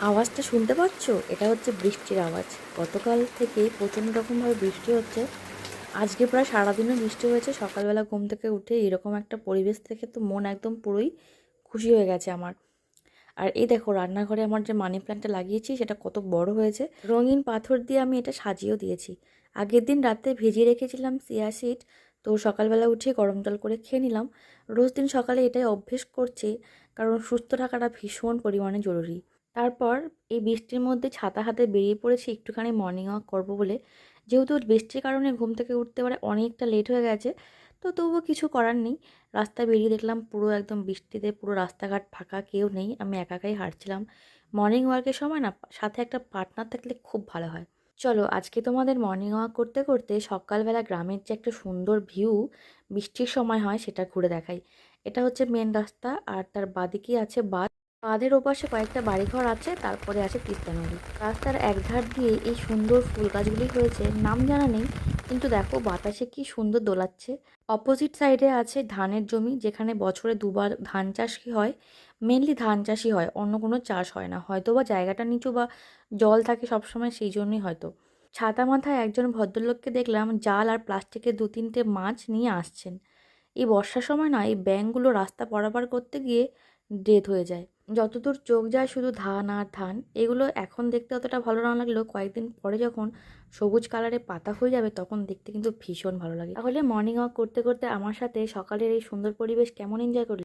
আওয়াজটা শুনতে পাচ্ছ? এটা হচ্ছে বৃষ্টির আওয়াজ। গতকাল থেকে প্রচণ্ড রকমভাবে বৃষ্টি হচ্ছে। আজকে প্রায় সারাদিনও বৃষ্টি হয়েছে। সকালবেলা ঘুম থেকে উঠে এরকম একটা পরিবেশ থেকে তো মন একদম পুরোই খুশি হয়ে গেছে আমার। আর এই দেখো রান্নাঘরে আমার যে মানি প্ল্যান্টটা লাগিয়েছি সেটা কত বড় হয়েছে। রঙিন পাথর দিয়ে আমি এটা সাজিয়েও দিয়েছি। আগের দিন রাতে ভিজিয়ে রেখেছিলাম চিয়া সিড, তো সকালবেলা উঠে গরম জল করে খেয়ে নিলাম। রোজ দিন সকালে এটাই অভ্যেস করছি, কারণ সুস্থ থাকাটা ভীষণ পরিমাণে জরুরি। তারপর এই বৃষ্টির মধ্যে ছাতা হাতে বেরিয়ে পড়েছি একটুখানি মর্নিং ওয়াক করবো বলে। যেহেতু বৃষ্টির কারণে ঘুম থেকে উঠতে পারে অনেকটা লেট হয়ে গেছে, তো তবুও কিছু করার নেই। রাস্তায় বেরিয়ে দেখলাম পুরো একদম বৃষ্টিতে পুরো রাস্তাঘাট ফাঁকা, কেউ নেই, আমি একাই হাঁটছিলাম। মর্নিং ওয়াকের সময় না সাথে একটা পার্টনার থাকলে খুব ভালো হয়। চলো আজকে তোমাদের মর্নিং ওয়াক করতে করতে সকালবেলা গ্রামের যে একটা সুন্দর ভিউ বৃষ্টির সময় হয় সেটা ঘুরে দেখাই। এটা হচ্ছে মেন রাস্তা, আর তার বাদিকেই আছে বাঁধ। বাঁধের ওপাশে কয়েকটা বাড়িঘর আছে, তারপরে আছে তিস্তা নদী। রাস্তার একধার দিয়ে এই সুন্দর ফুল গাছগুলি হয়েছে, নাম জানা নেই, কিন্তু দেখো বাতাসে কি সুন্দর দোলাচ্ছে। অপোজিট সাইডে আছে ধানের জমি, যেখানে বছরে দুবার ধান চাষ হয়। মেনলি ধান চাষই হয়, অন্য কোনো চাষ হয় না, হয়তো বা জায়গাটা নিচু বা জল থাকে সবসময়, সেই জন্যই হয়তো। ছাতা মাথায় একজন ভদ্রলোককে দেখলাম জাল আর প্লাস্টিকের 2-3টে মাছ নিয়ে আসছেন। এই বর্ষার সময় না এই ব্যাঙগুলো রাস্তা পারাপার করতে গিয়ে ডেথ হয়ে যায়। যতদূর চোখ যায় শুধু ধান আর ধান। এগুলো এখন দেখতে অতটা ভালো না লাগলেও কয়েকদিন পরে যখন সবুজ কালারে পাতা হয়ে যাবে তখন দেখতে কিন্তু ভীষণ ভালো লাগে। তাহলে মর্নিং ওয়াক করতে করতে আমার সাথে সকালের এই সুন্দর পরিবেশ কেমন এনজয় করলে?